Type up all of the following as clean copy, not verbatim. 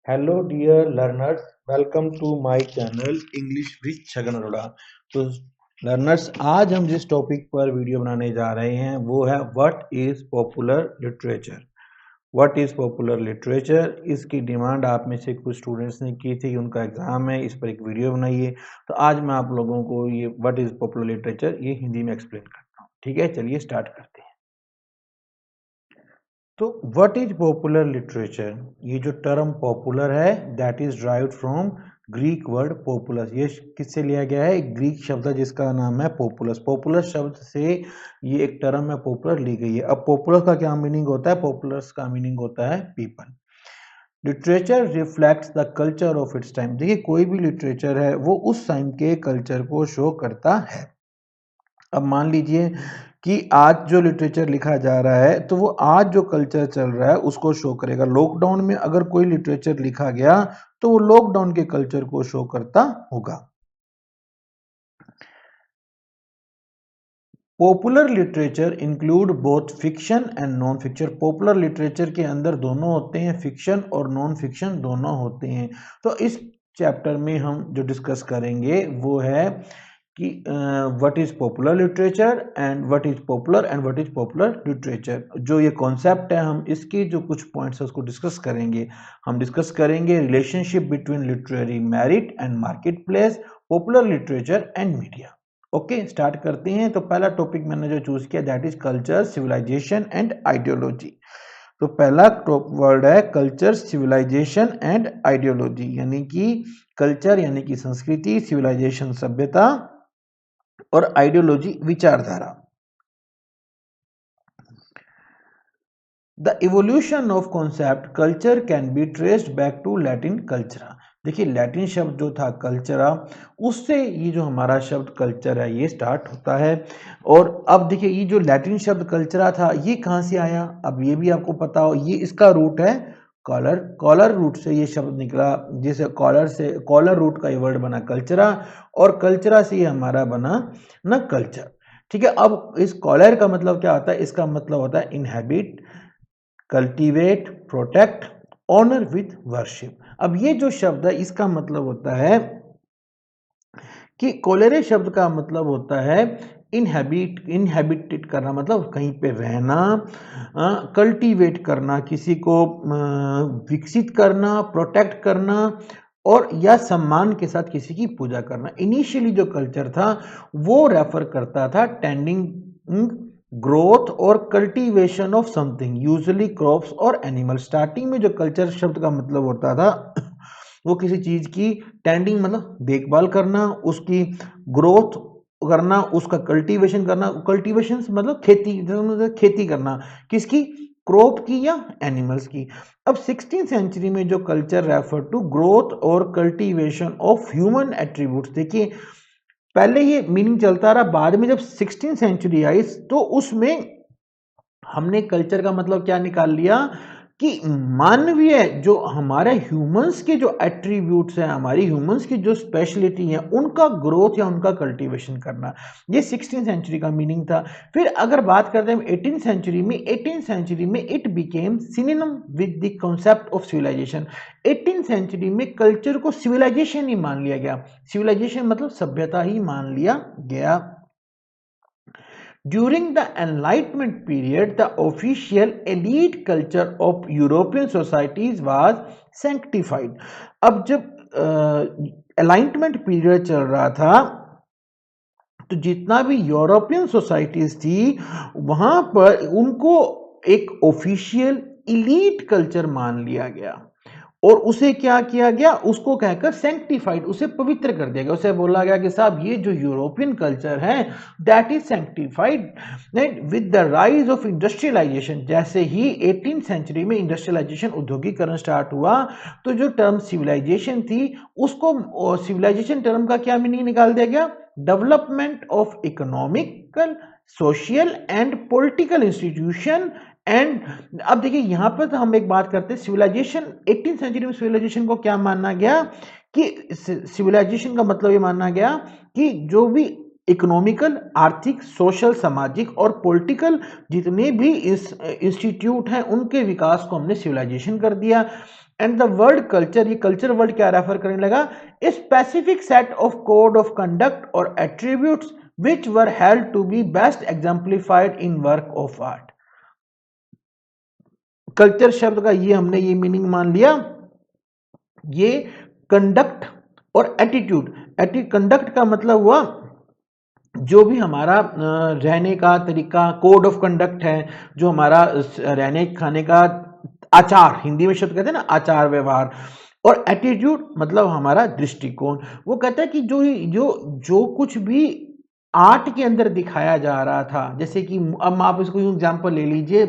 Hello dear learners, welcome to my channel English with Chhagan Arora. तो learners, आज हम जिस टॉपिक पर वीडियो बनाने जा रहे हैं वो है what is popular literature. What is popular literature, इसकी डिमांड आप में से कुछ स्टूडेंट्स ने की थी, उनका एग्जाम है, इस पर एक वीडियो बनाइए। तो आज मैं आप लोगों को ये व्हाट इज पॉपुलर लिटरेचर ये हिंदी में एक्सप्लेन करता हूँ। ठीक है, चलिए स्टार्ट करते हैं। तो व्हाट इज पॉपुलर लिटरेचर, ये जो टर्म पॉपुलर है that is derived from Greek word populace. ये किससे लिया गया है? एक ग्रीक शब्द है जिसका नाम है पॉपुलस। पॉपुलस शब्द से ये एक टर्म है पॉपुलर ली गई है। अब पॉपुलर का क्या मीनिंग होता है? पॉपुलस का मीनिंग होता है people. Literature reflects the culture of its time. देखिए, कोई भी लिटरेचर है वो उस टाइम के कल्चर को शो करता है। अब मान लीजिए कि आज जो लिटरेचर लिखा जा रहा है तो वो आज जो कल्चर चल रहा है उसको शो करेगा। लॉकडाउन में अगर कोई लिटरेचर लिखा गया तो वो लॉकडाउन के कल्चर को शो करता होगा। Popular literature include both fiction and non fiction. Popular literature के अंदर दोनों होते हैं, फिक्शन और नॉन फिक्शन दोनों होते हैं। तो इस चैप्टर में हम जो डिस्कस करेंगे वो है कि what is popular literature and what is popular and what is popular literature. जो ये कॉन्सेप्ट है हम इसके जो कुछ पॉइंट्स है उसको डिस्कस करेंगे। हम डिस्कस करेंगे relationship between literary merit and market place, popular literature and media. Okay, start करते हैं। तो पहला टॉपिक मैंने जो चूज किया that is culture, civilisation and ideology. तो पहला टॉप वर्ड है कल्चर, सिविलाइजेशन एंड आइडियोलॉजी, यानी कि कल्चर यानी कि संस्कृति, सिविलाइजेशन सभ्यता और आइडियोलॉजी विचारधारा। The evolution of concept culture can be traced back to Latin cultura. देखिए, लैटिन शब्द जो था कल्चरा, उससे ये जो हमारा शब्द कल्चर है ये स्टार्ट होता है। और अब देखिए, ये जो लैटिन शब्द कल्चरा था ये कहाँ से आया? अब ये भी आपको पता हो, ये इसका रूट है कॉलर। कॉलर रूट से ये शब्द निकला, जैसे कॉलर से कॉलर रूट का ये वर्ड बना कल्चरा, और कल्चरा से ये हमारा बना ना कल्चर। ठीक है, अब इस कॉलर का मतलब क्या होता है? इसका मतलब होता है inhabit, cultivate, protect, honour with worship. अब ये जो शब्द है इसका मतलब होता है कि कोलेरे शब्द का मतलब होता है इनहेबिटेड करना, मतलब कहीं पे रहना, कल्टीवेट करना, किसी को विकसित करना, प्रोटेक्ट करना, और या सम्मान के साथ किसी की पूजा करना। इनिशियली जो कल्चर था वो रेफर करता था टेंडिंग, ग्रोथ और cultivation of something, usually crops और एनिमल। स्टार्टिंग में जो कल्चर शब्द का मतलब होता था वो किसी चीज की टेंडिंग मतलब देखभाल करना, उसकी ग्रोथ करना, उसका कल्टीवेशन करना। कल्टीवेशन मतलब खेती, खेती करना किसकी? क्रॉप की या एनिमल्स की। अब 16th सेंचुरी में जो कल्चर रेफर टू ग्रोथ और कल्टीवेशन ऑफ ह्यूमन एट्रीब्यूट्स। देखिए, पहले ये मीनिंग चलता रहा, बाद में जब 16th सेंचुरी आई तो उसमें हमने कल्चर का मतलब क्या निकाल लिया कि मानवीय जो हमारे ह्यूमंस के जो एट्रीब्यूट्स हैं, हमारी ह्यूमंस की जो स्पेशलिटी है, उनका ग्रोथ या उनका कल्टीवेशन करना। ये 16th सेंचुरी का मीनिंग था। फिर अगर बात करते हैं 18th सेंचुरी में it became synonym with the concept of civilisation. 18th century में कल्चर को सिविलाइजेशन ही मान लिया गया। सिविलाइजेशन मतलब सभ्यता ही मान लिया गया। During the Enlightenment period, the official elite culture of European societies was sanctified. अब जब एलाइटमेंट पीरियड चल रहा था तो जितना भी यूरोपियन सोसाइटीज थी वहां पर उनको एक ऑफिशियल इलीट कल्चर मान लिया गया, और उसे क्या किया गया? उसको कहकर सैंक्टिफाइड, उसे पवित्र कर दिया गया। उसे बोला गया कि साहब ये जो यूरोपियन कल्चर है that is sanctified with the rise of industrialisation. जैसे ही 18th सेंचुरी में इंडस्ट्रियलाइजेशन, औद्योगिकरण स्टार्ट हुआ तो जो टर्म सिविलाइजेशन थी उसको, सिविलाइजेशन टर्म का क्या मीनिंग निकाल दिया गया? Development of economical, social and political institution. And अब देखिए, यहां पर तो हम एक बात करते हैं सिविलाइजेशन। 18th सेंचुरी में सिविलाइजेशन को क्या माना गया कि सिविलाइजेशन का मतलब ये माना गया कि जो भी इकोनॉमिकल, आर्थिक, सोशल, सामाजिक और पॉलिटिकल जितने भी इंस्टीट्यूट हैं उनके विकास को हमने सिविलाइजेशन कर दिया। एंड द वर्ड कल्चर, ये कल्चर वर्ड क्या रेफर करने लगा, specific set of code of conduct और attributes which were held to be best exemplified in work of art. Culture शब्द का ये हमने ये मीनिंग मान लिया, ये कंडक्ट और एटीट्यूड, कंडक्ट का मतलब हुआ जो भी हमारा रहने का तरीका, कोड ऑफ कंडक्ट है, जो हमारा रहने खाने का आचार, हिंदी में शब्द कहते हैं ना आचार व्यवहार, और एटीट्यूड मतलब हमारा दृष्टिकोण। वो कहता है कि जो जो जो कुछ भी आर्ट के अंदर दिखाया जा रहा था, जैसे कि अब आप इसको एग्जांपल ले लीजिए,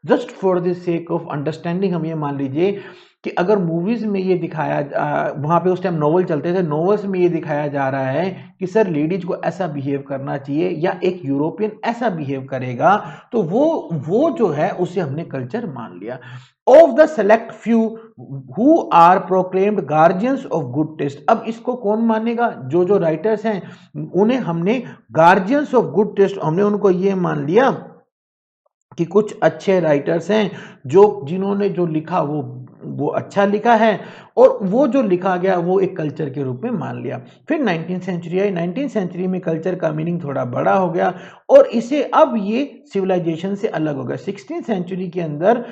just for the sake of understanding हम ये मान लीजिए कि अगर मूवीज में ये दिखाया, वहां पे उस टाइम नॉवल चलते थे, नॉवेल्स में ये दिखाया जा रहा है कि सर लेडीज को ऐसा बिहेव करना चाहिए या एक यूरोपियन ऐसा बिहेव करेगा, तो वो जो है उसे हमने कल्चर मान लिया। Of the select few who are proclaimed guardians of good taste, अब इसको कौन मानेगा, जो जो राइटर्स हैं उन्हें हमने गार्जियंस ऑफ गुड टेस्ट, हमने उनको ये मान लिया कि कुछ अच्छे राइटर्स हैं जो जिन्होंने जो लिखा वो अच्छा लिखा है, और वो जो लिखा गया वो एक कल्चर के रूप में मान लिया। फिर 19वीं सेंचुरी आई, 19वीं सेंचुरी में कल्चर का मीनिंग थोड़ा बड़ा हो गया और इसे अब ये सिविलाइजेशन से अलग हो गया। 16वीं सेंचुरी के अंदर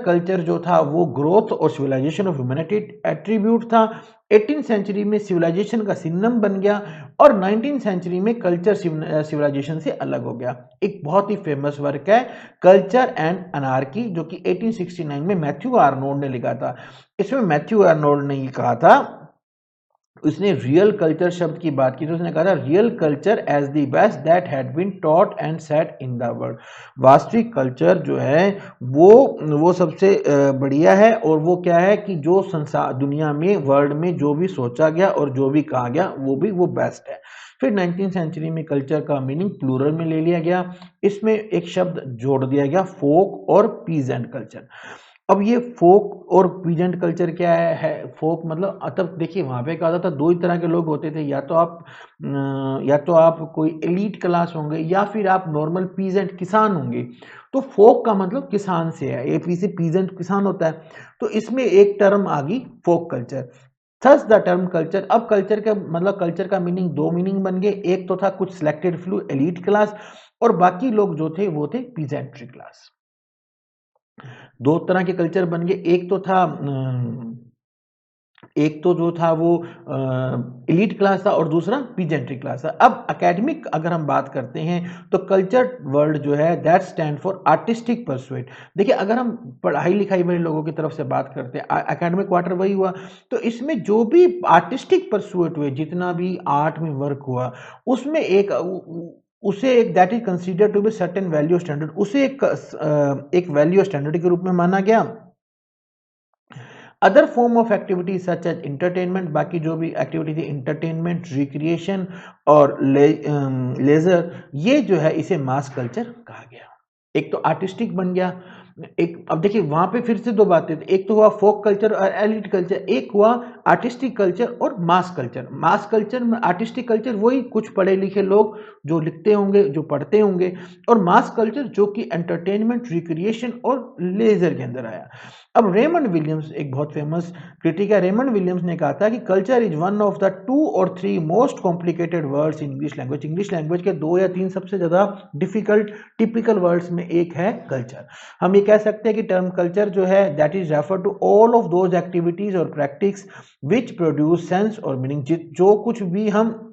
कल्चर जो था वो ग्रोथ और सिविलाइजेशन ऑफ ह्यूमैनिटी एट्रीब्यूट था। 18वीं सेंचुरी में सिविलाइजेशन का सिनोनिम बन गया और 19वीं सेंचुरी में कल्चर सिविलाइजेशन से अलग हो गया। एक बहुत ही फेमस वर्क है कल्चर एंड अनार्की, जो कि 1869 में मैथ्यू आर्नोल्ड ने लिखा था। इसमें मैथ्यू आर्नोल्ड ने ये कहा था, उसने रियल कल्चर शब्द की बात की तो उसने कहा था real culture as the best that had been taught and set in the world. वास्तविक कल्चर जो है वो सबसे बढ़िया है, और वो क्या है कि जो संसार दुनिया में वर्ल्ड में जो भी सोचा गया और जो भी कहा गया वो बेस्ट है। फिर 19वीं सेंचुरी में कल्चर का मीनिंग प्लूरल में ले लिया गया, इसमें एक शब्द जोड़ दिया गया फोक और पीजेंट कल्चर। अब ये फोक और पीजेंट कल्चर क्या है फोक मतलब, तब देखिए वहां पे क्या होता था, दो ही तरह के लोग होते थे, या तो आप कोई एलीट क्लास होंगे या फिर आप नॉर्मल पीजेंट किसान होंगे। तो फोक का मतलब किसान से है, ए से पीजेंट किसान होता है, तो इसमें एक टर्म आ गई folk culture. Thus the term culture, अब कल्चर का मतलब कल्चर का मीनिंग दो मीनिंग बन गए, एक तो था कुछ सिलेक्टेड फ्लू एलीट क्लास, और बाकी लोग जो थे वो थे पीजेंट्री क्लास। दो तरह के कल्चर बन गए, एक तो जो था वो एलीट क्लास था और दूसरा पीजेंट्री क्लास था। अब एकेडमिक अगर हम बात करते हैं तो कल्चर वर्ड जो है that stand for artistic pursuit. देखिए अगर हम पढ़ाई लिखाई वाले लोगों की तरफ से बात करते हैं, एकेडमिक क्वार्टर वही हुआ, तो इसमें जो भी आर्टिस्टिक परसुएट हुए, जितना भी आर्ट में वर्क हुआ, उसमें उसे एक that is consider to be certain value standard, उसे एक वैल्यू स्टैंडर्ड के रूप में माना गया। Other form of activity such as entertainment, बाकी जो भी एक्टिविटी थी इंटरटेनमेंट, रिक्रिएशन और लेजर, ये जो है इसे मास कल्चर कहा गया। एक तो आर्टिस्टिक बन गया, एक अब देखिए वहां पे फिर से दो बातें, एक तो हुआ फोक कल्चर और एलिट कल्चर, एक हुआ आर्टिस्टिक कल्चर और मास कल्चर। मास कल्चर में आर्टिस्टिक कल्चर वही कुछ पढ़े लिखे लोग जो लिखते होंगे, जो पढ़ते होंगे, और मास कल्चर जो कि एंटरटेनमेंट, रिक्रिएशन और लेजर के अंदर आया। अब रेमंड विलियम्स एक बहुत फेमस क्रिटिक है, रेमंड विलियम्स ने कहा था कि culture is one of the 2 और 3 most complicated words in English language. English language के 2 या 3 सबसे ज्यादा डिफिकल्ट टिपिकल वर्ड्स में एक है कल्चर। हम ये कह सकते हैं कि टर्म कल्चर जो है that is refer to all of those activities और प्रैक्टिस विच प्रोड्यूस सेंस और मीनिंग।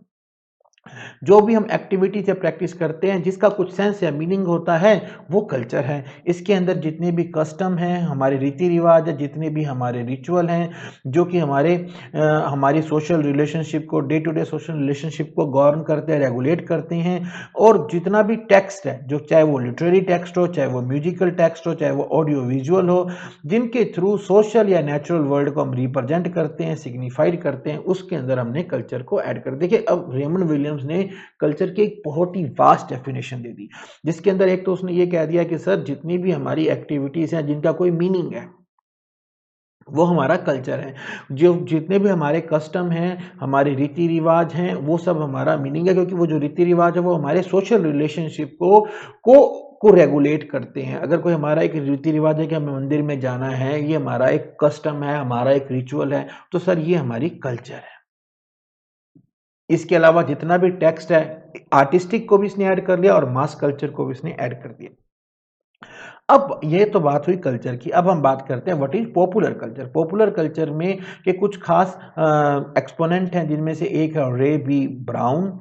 जो भी हम एक्टिविटी से प्रैक्टिस करते हैं जिसका कुछ सेंस या मीनिंग होता है वो कल्चर है। इसके अंदर जितने भी कस्टम हैं, हमारे रीति रिवाज है, जितने भी हमारे रिचुअल हैं, जो कि हमारी सोशल रिलेशनशिप को, day to day social relationship को गवर्न करते हैं, रेगुलेट करते हैं, और जितना भी टेक्स्ट है, जो चाहे वो लिटरेरी टेक्स्ट हो, चाहे वो म्यूजिकल टेक्स्ट हो, चाहे वो ऑडियो विजुअल हो, जिनके थ्रू सोशल या नेचुरल वर्ल्ड को हम रिप्रेजेंट करते हैं, सिग्निफाइड करते हैं, उसके अंदर हमने कल्चर को ऐड कर। देखिए अब रेमंड विलियम्स ने कल्चर की एक बहुत ही वास्ट डेफिनेशन दे दी, जिसके अंदर एक तो उसने ये कह दिया कि सर जितनी भी हमारी एक्टिविटीज हैं जिनका कोई मीनिंग है वो हमारा कल्चर है, जो जितने भी हमारे कस्टम हैं, हमारे रीति रिवाज हैं, वो सब हमारा मीनिंग है, क्योंकि वो जो रीति रिवाज है वो हमारे सोशल रिलेशनशिप को को रेगुलेट करते हैं। अगर कोई हमारा एक रीति रिवाज है कि हमें मंदिर में जाना है, ये हमारा एक कस्टम है, हमारा एक रिचुअल है, तो सर ये हमारी कल्चर है। इसके अलावा जितना भी टेक्स्ट है, आर्टिस्टिक को भी इसने ऐड कर लिया और मास कल्चर को भी इसने ऐड कर दिया। अब ये तो बात हुई कल्चर की। अब हम बात करते हैं what is popular culture. Popular culture में के कुछ खास एक्सपोनेंट हैं, जिनमें से एक है Ray B Browne,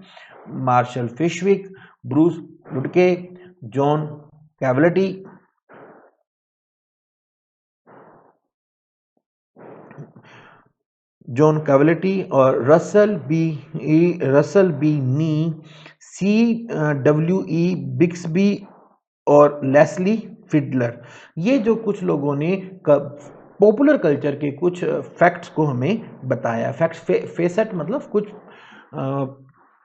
Marshall Fishwick, Bruce Ludke, John Cawelti, और Russel B Nye, CWE Bixby और लेस्ली फिडलर। ये जो कुछ लोगों ने पॉपुलर कल्चर के कुछ फैक्ट्स को हमें बताया। फैक्ट्स फेसेट मतलब कुछ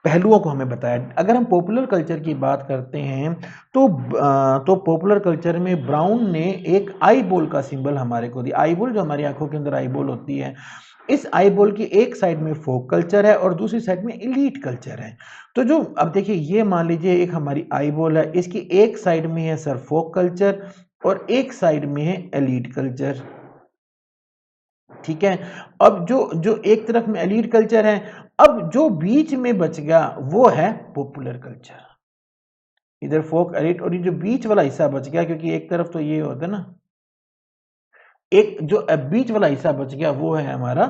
पहलुओं को हमें बताया। अगर हम पॉपुलर कल्चर की बात करते हैं तो पॉपुलर कल्चर में ब्राउन ने एक आई बॉल का सिंबल हमारे को दिया। आई बॉल जो हमारी आंखों के अंदर आई बॉल होती है, इस आई बॉल की एक साइड में फोक कल्चर है और दूसरी साइड में एलीट कल्चर है। तो जो अब देखिए, ये मान लीजिए एक हमारी आई बॉल है, इसकी एक साइड में है सर फोक कल्चर और एक साइड में है एलीट कल्चर। ठीक है। अब जो जो एक तरफ में एलीट कल्चर है, अब जो बीच में बच गया वो है पॉपुलर कल्चर। इधर फोक एलीट और ये जो बीच वाला हिस्सा बच गया, क्योंकि एक तरफ तो ये होता है ना, एक जो बीच वाला हिस्सा बच गया वो है हमारा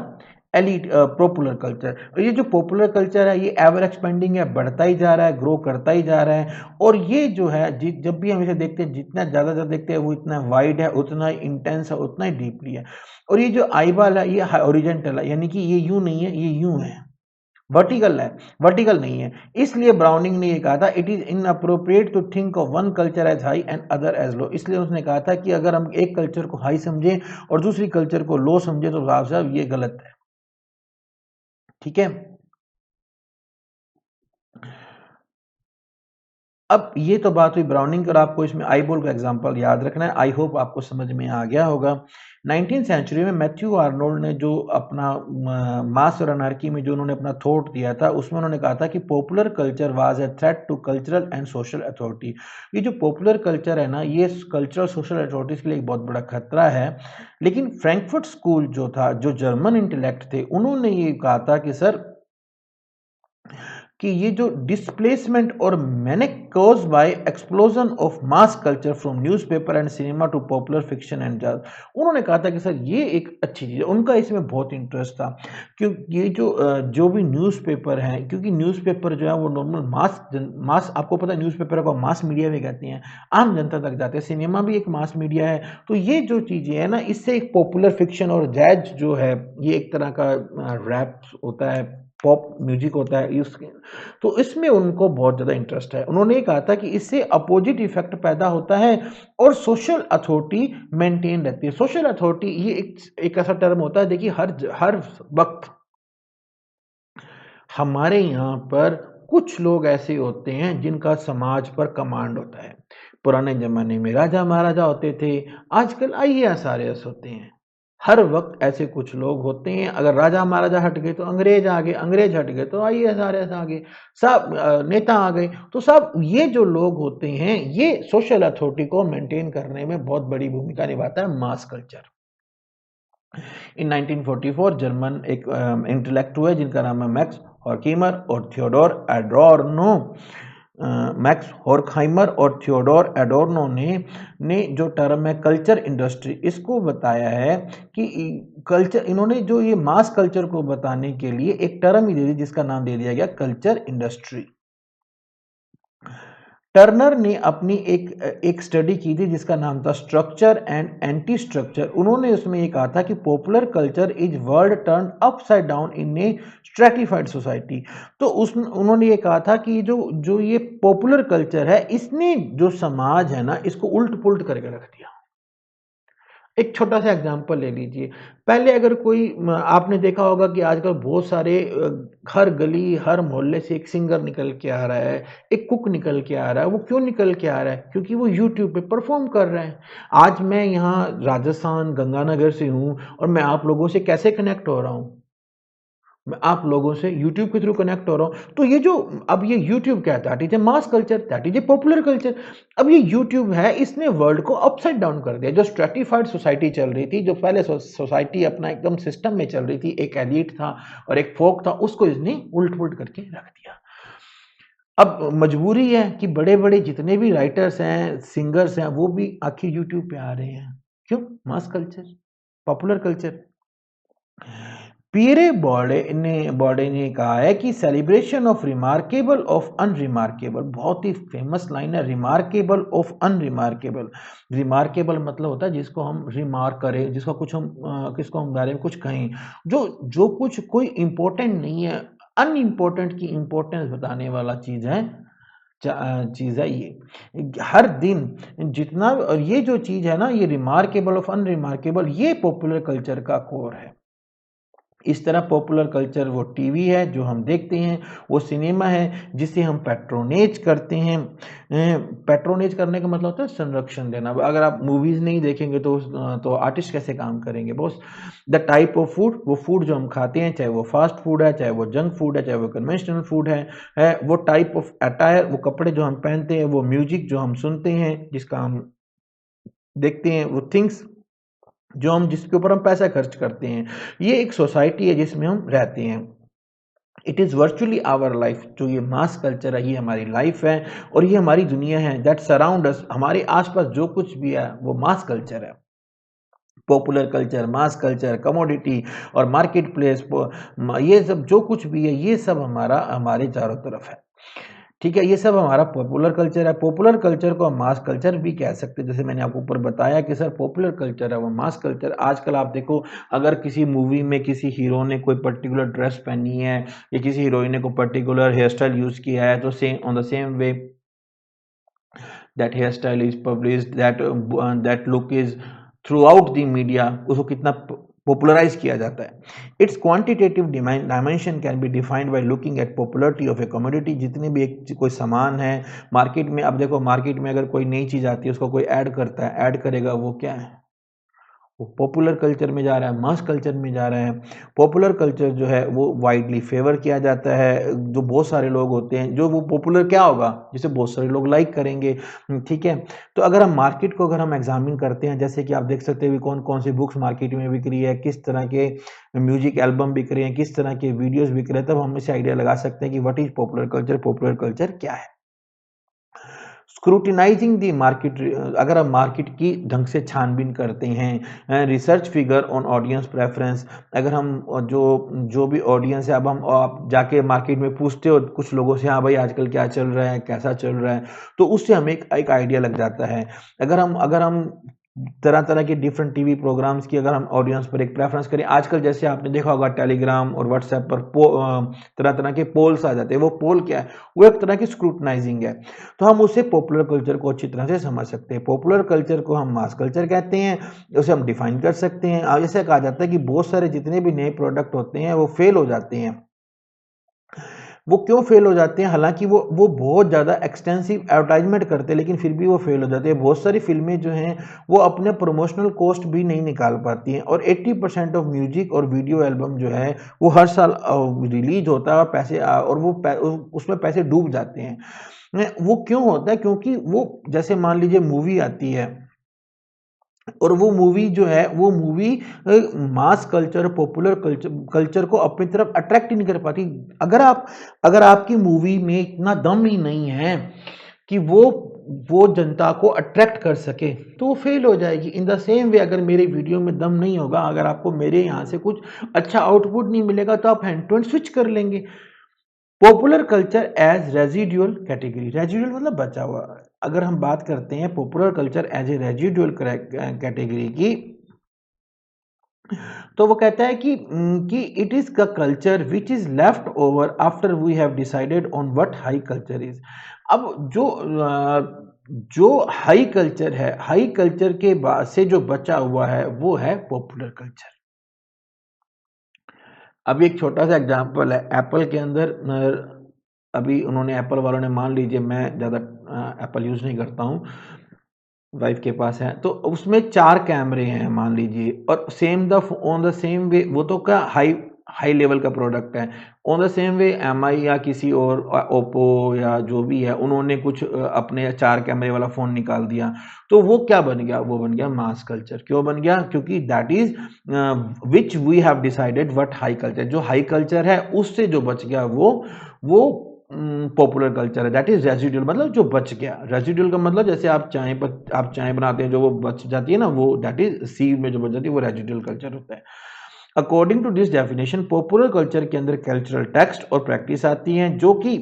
एलीट पॉपुलर कल्चर। और ये जो पॉपुलर कल्चर है ये एवर एक्सपेंडिंग है, बढ़ता ही जा रहा है, ग्रो करता ही जा रहा है। और ये जो है जब भी हम इसे देखते हैं, जितना ज़्यादा देखते हैं वो इतना वाइड है, उतना ही इंटेंस है, उतना ही डीपली है। और ये जो आईबाल है ये हॉरिजॉन्टल है, यानी कि ये यूं नहीं है, ये यूं है, वर्टिकल है, वर्टिकल नहीं है। इसलिए ब्राउनिंग ने ये कहा था, it is inappropriate to think of one culture as high and other as low. इसलिए उसने कहा था कि अगर हम एक कल्चर को हाई समझें और दूसरी कल्चर को लो समझें तो साहब साहब ये गलत है। ठीक है। अब ये तो बात हुई ब्राउनिंग, और आपको इसमें आई बॉल का एग्जांपल याद रखना है। आई होप आपको समझ में आ गया होगा। 19th सेंचुरी में मैथ्यू आर्नोल्ड ने जो अपना मास और अनार्की में जो उन्होंने अपना थॉट दिया था, उसमें उन्होंने कहा था कि popular culture was a threat to cultural and social authority. ये जो पॉपुलर कल्चर है ना, ये कल्चरल सोशल अथॉरिटीज के लिए एक बहुत बड़ा खतरा है। लेकिन फ्रैंकफर्ट स्कूल जो था, जो जर्मन इंटेलेक्ट थे, उन्होंने ये कहा था कि सर कि ये जो डिस्प्लेसमेंट और manic caused by explosion of mass culture from newspaper and cinema to popular fiction and jazz. उन्होंने कहा था कि सर ये एक अच्छी चीज़ है, उनका इसमें बहुत इंटरेस्ट था। क्योंकि ये जो भी न्यूज़पेपर हैं, क्योंकि न्यूज़पेपर जो है वो नॉर्मल मास आपको पता है न्यूज़पेपर को मास मीडिया भी कहते हैं, आम जनता तक जाते हैं। सिनेमा भी एक मास मीडिया है। तो ये जो चीज़ें हैं ना, इससे एक पॉपुलर फिक्शन और जैज जो है, ये एक तरह का रैप होता है, पॉप म्यूजिक होता है, इसके तो इसमें उनको बहुत ज़्यादा इंटरेस्ट है। उन्होंने कहा था कि इससे अपोजिट इफेक्ट पैदा होता है और सोशल अथॉरिटी मेंटेन रहती है। सोशल अथॉरिटी ये एक ऐसा टर्म होता है, देखिए हर वक्त हमारे यहाँ पर कुछ लोग ऐसे होते हैं जिनका समाज पर कमांड होता है। पुराने जमाने में राजा महाराजा होते थे, आजकल IAS RAS होते हैं। हर वक्त ऐसे कुछ लोग होते हैं। अगर राजा महाराजा हट गए तो अंग्रेज आ गए, अंग्रेज हट गए तो IAS RAS आ गए, सब नेता आ गए। तो सब ये जो लोग होते हैं, ये सोशल अथॉरिटी को मेंटेन करने में बहुत बड़ी भूमिका निभाता है मास कल्चर। इन 1944 जर्मन एक इंटेलेक्ट हुए जिनका नाम है मैक्स हॉर्खीमर और थियोडोर एडोर्नो। मैक्स हॉर्खहाइमर और थियोडोर एडोर्नो ने जो टर्म है कल्चर इंडस्ट्री, इसको बताया है कि कल्चर, इन्होंने जो ये मास कल्चर को बताने के लिए एक टर्म ही दे दी जिसका नाम दे दिया गया कल्चर इंडस्ट्री। टर्नर ने अपनी एक स्टडी की थी जिसका नाम था स्ट्रक्चर एंड एंटी स्ट्रक्चर। उन्होंने उसमें ये कहा था कि popular culture is world turn upside down in A stratified society. तो उन्होंने ये कहा था कि जो ये पॉपुलर कल्चर है, इसने जो समाज है ना, इसको उल्ट पुल्ट करके रख दिया। एक छोटा सा एग्जांपल ले लीजिए। पहले अगर कोई आपने देखा होगा कि आजकल बहुत सारे हर गली हर मोहल्ले से एक सिंगर निकल के आ रहा है, एक कुक निकल के आ रहा है। वो क्यों निकल के आ रहा है? क्योंकि वो यूट्यूब पे परफॉर्म कर रहे हैं। आज मैं यहाँ राजस्थान गंगानगर से हूँ और मैं आप लोगों से कैसे कनेक्ट हो रहा हूँ? मैं आप लोगों से यूट्यूब के थ्रू कनेक्ट हो रहा हूँ। तो ये जो अब ये यूट्यूब क्या है, that is a mass culture, that is a popular culture. अब ये यूट्यूब है, इसने वर्ल्ड को अपसाइड डाउन कर दिया। जो स्ट्रेटिफाइड सोसाइटी चल रही थी, जो पहले सोसाइटी अपना एकदम सिस्टम में चल रही थी, एक एलिट था और एक फोक था, उसको इसने उल्ट पुल्ट करके रख दिया। अब मजबूरी है कि बड़े बड़े जितने भी राइटर्स हैं, सिंगर्स हैं, वो भी आखिर यूट्यूब पे आ रहे हैं। क्यों? मास कल्चर, पॉपुलर कल्चर। पियरे बॉर्डे ने कहा है कि celebration of remarkable of unremarkable, बहुत ही फेमस लाइन है, रिमार्केबल ऑफ अनरिमार्केबल। रिमार्केबल मतलब होता है जिसको हम रिमार्क करें, जिसका कुछ हम किसको हम बारे में कुछ कहें, जो जो कुछ कोई इंपॉर्टेंट नहीं है, अनइम्पोर्टेंट की इंपॉर्टेंस बताने वाला चीज है ये। हर दिन जितना, और ये जो चीज है ना, ये रिमार्केबल ऑफ अनरिमार्केबल, ये पॉपुलर कल्चर का कोर है। इस तरह पॉपुलर कल्चर वो टीवी है जो हम देखते हैं, वो सिनेमा है जिसे हम पैट्रोनेज करते हैं। पैट्रोनेज करने का मतलब होता है संरक्षण देना। अगर आप मूवीज नहीं देखेंगे तो आर्टिस्ट कैसे काम करेंगे boss? The type of food, वो फूड जो हम खाते हैं, चाहे वो फास्ट फूड है, चाहे वो जंक फूड है, चाहे वो कन्वेंशनल फूड है वो टाइप ऑफ अटायर, वो कपड़े जो हम पहनते हैं, वो म्यूजिक जो हम सुनते हैं, जिसका हम देखते हैं, वो थिंग्स जो हम जिसके ऊपर हम पैसा खर्च करते हैं, ये एक सोसाइटी है जिसमें हम रहते हैं। It is virtually our life. जो ये मास कल्चर है, ये हमारी लाइफ है और ये हमारी दुनिया है, दैट सराउंड अस। हमारे आसपास जो कुछ भी है वो मास कल्चर है। Popular culture, mass culture, commodity और मार्केट प्लेस, ये सब जो कुछ भी है, ये सब हमारे चारों तरफ है। ठीक है, ये सब हमारा पॉपुलर कल्चर है। पॉपुलर कल्चर को हम मास कल्चर भी कह सकते हैं। जैसे मैंने आपको ऊपर बताया कि सर पॉपुलर कल्चर है वो मास कल्चर। आजकल आप देखो, अगर किसी मूवी में किसी हीरो ने कोई पर्टिकुलर ड्रेस पहनी है या किसी हीरोइन ने कोई पर्टिकुलर हेयर स्टाइल यूज किया है, तो same on the same way that hair style is published, that look is throughout the media, उसको कितना पॉपुलराइज किया जाता है। Its quantitative dimension can be defined by looking at popularity of a commodity. जितने भी एक कोई सामान है मार्केट में, अब देखो मार्केट में अगर कोई नई चीज़ आती है, उसको कोई ऐड करता है, ऐड करेगा, वो क्या है? वो पॉपुलर कल्चर में जा रहा है, मास कल्चर में जा रहा है। पॉपुलर कल्चर जो है वो वाइडली फेवर किया जाता है। जो बहुत सारे लोग होते हैं, जो वो पॉपुलर क्या होगा जिसे बहुत सारे लोग लाइक करेंगे। ठीक है, तो अगर हम मार्केट को अगर हम एग्जामिन करते हैं, जैसे कि आप देख सकते हैं कौन कौन सी बुक्स मार्केट में बिक रही है, किस तरह के म्यूजिक एल्बम बिक रहे हैं, किस तरह के वीडियोज बिक रहे हैं, तब हम इसे आइडिया लगा सकते हैं कि what is popular culture, popular culture क्या है। स्क्रूटिनाइजिंग दी मार्केट, अगर आप मार्केट की ढंग से छानबीन करते हैं, research figure on audience preference, अगर हम जो जो भी ऑडियंस है, अब हम आप जाके मार्केट में पूछते हो कुछ लोगों से, हाँ भाई आजकल क्या चल रहा है, कैसा चल रहा है, तो उससे हमें एक आइडिया लग जाता है। अगर हम तरह तरह के डिफरेंट टीवी प्रोग्राम्स की अगर हम ऑडियंस पर एक प्रेफरेंस करें, आजकल जैसे आपने देखा होगा टेलीग्राम और व्हाट्सएप पर तरह तरह के पोल्स आ जाते हैं। वो पोल क्या है? वो एक तरह की स्क्रूटनाइजिंग है। तो हम उसे पॉपुलर कल्चर को अच्छी तरह से समझ सकते हैं। पॉपुलर कल्चर को हम मास कल्चर कहते हैं, उसे हम डिफाइन कर सकते हैं। जैसे कहा जाता है कि बहुत सारे जितने भी नए प्रोडक्ट होते हैं वो फेल हो जाते हैं। वो क्यों फेल हो जाते हैं? हालांकि वो बहुत ज़्यादा एक्सटेंसिव एडवर्टाइजमेंट करते हैं, लेकिन फिर भी वो फेल हो जाते हैं। बहुत सारी फिल्में जो हैं वो अपने प्रमोशनल कॉस्ट भी नहीं निकाल पाती हैं, और 80% ऑफ म्यूजिक और वीडियो एल्बम जो है वो हर साल रिलीज होता है, और उसमें पैसे डूब जाते हैं। वो क्यों होता है? क्योंकि वो जैसे मान लीजिए मूवी आती है, और वो मूवी जो है वो मूवी मास कल्चर, पॉपुलर कल्चर को अपनी तरफ अट्रैक्ट ही नहीं कर पाती। अगर आपकी मूवी में इतना दम ही नहीं है कि वो जनता को अट्रैक्ट कर सके, तो वो फेल हो जाएगी। इन द सेम वे, अगर मेरी वीडियो में दम नहीं होगा, अगर आपको मेरे यहाँ से कुछ अच्छा आउटपुट नहीं मिलेगा, तो आप हैंड टू हैंड स्विच कर लेंगे। Popular culture as residual category, residual मतलब बचा हुआ। अगर हम बात करते हैं popular culture as a residual category की, तो वो कहता है कि it is the culture which is left over after we have decided on what high culture is. अब जो हाई कल्चर है, हाई कल्चर के बाद से जो बचा हुआ है वो है पॉपुलर कल्चर। अभी एक छोटा सा एग्जांपल है, एप्पल के अंदर अभी उन्होंने, एप्पल वालों ने, मान लीजिए मैं ज़्यादा एप्पल यूज़ नहीं करता हूँ, वाइफ के पास है, तो उसमें 4 कैमरे हैं मान लीजिए, और ऑन द सेम वे, वो तो क्या हाई हाई लेवल का प्रोडक्ट है। On the same way MI या किसी और ओप्पो या जो भी है, उन्होंने कुछ अपने 4 कैमरे वाला फ़ोन निकाल दिया, तो वो क्या बन गया? वो बन गया मास कल्चर। क्यों बन गया? क्योंकि that is which we have decided what high culture, जो हाई कल्चर है उससे जो बच गया वो पॉपुलर कल्चर है, दैट इज रेजिडुअल, मतलब जो बच गया। रेजिडुअल का मतलब जैसे आप चाय बनाते हैं, जो वो बच जाती है ना, वो दैट इज सीड में जो बच जाती है, वो रेजिडुअल कल्चर होता है। According to this definition, popular culture के अंदर कल्चरल टेक्स्ट और प्रैक्टिस आती हैं जो कि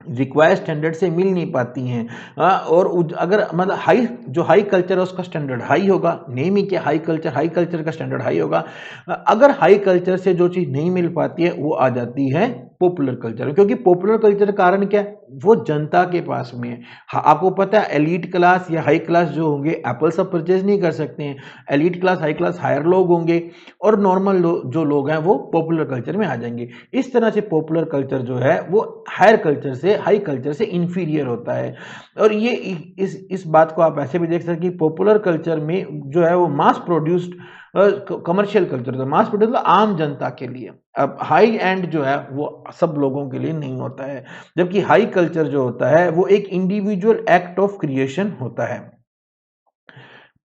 रिक्वायर्ड स्टैंडर्ड से मिल नहीं पाती हैं। और अगर मतलब जो हाई कल्चर है उसका स्टैंडर्ड हाई होगा, नेम ही क्या हाई कल्चर का स्टैंडर्ड हाई होगा। अगर हाई कल्चर से जो चीज़ नहीं मिल पाती है वो आ जाती है पॉपुलर कल्चर, क्योंकि पॉपुलर कल्चर का कारण क्या है? वो जनता के पास में है। हाँ, आपको पता है एलीट क्लास या हाई क्लास जो होंगे एप्पल सब परचेज नहीं कर सकते हैं। Elite class, high class, higher लोग होंगे, और नॉर्मल जो लोग हैं वो पॉपुलर कल्चर में आ जाएंगे। इस तरह से पॉपुलर कल्चर जो है वो हायर कल्चर से, हाई कल्चर से इंफीरियर होता है। और ये इस बात को आप ऐसे भी देख सकते हैं कि पॉपुलर कल्चर में जो है वो मास प्रोड्यूस्ड कमर्शियल कल्चर होता है। मास प्रोड्यूस मतलब आम जनता के लिए। अब हाई एंड जो है वो सब लोगों के लिए नहीं होता है, जबकि हाई कल्चर जो होता है वो एक इंडिविजुअल एक्ट ऑफ क्रिएशन होता है।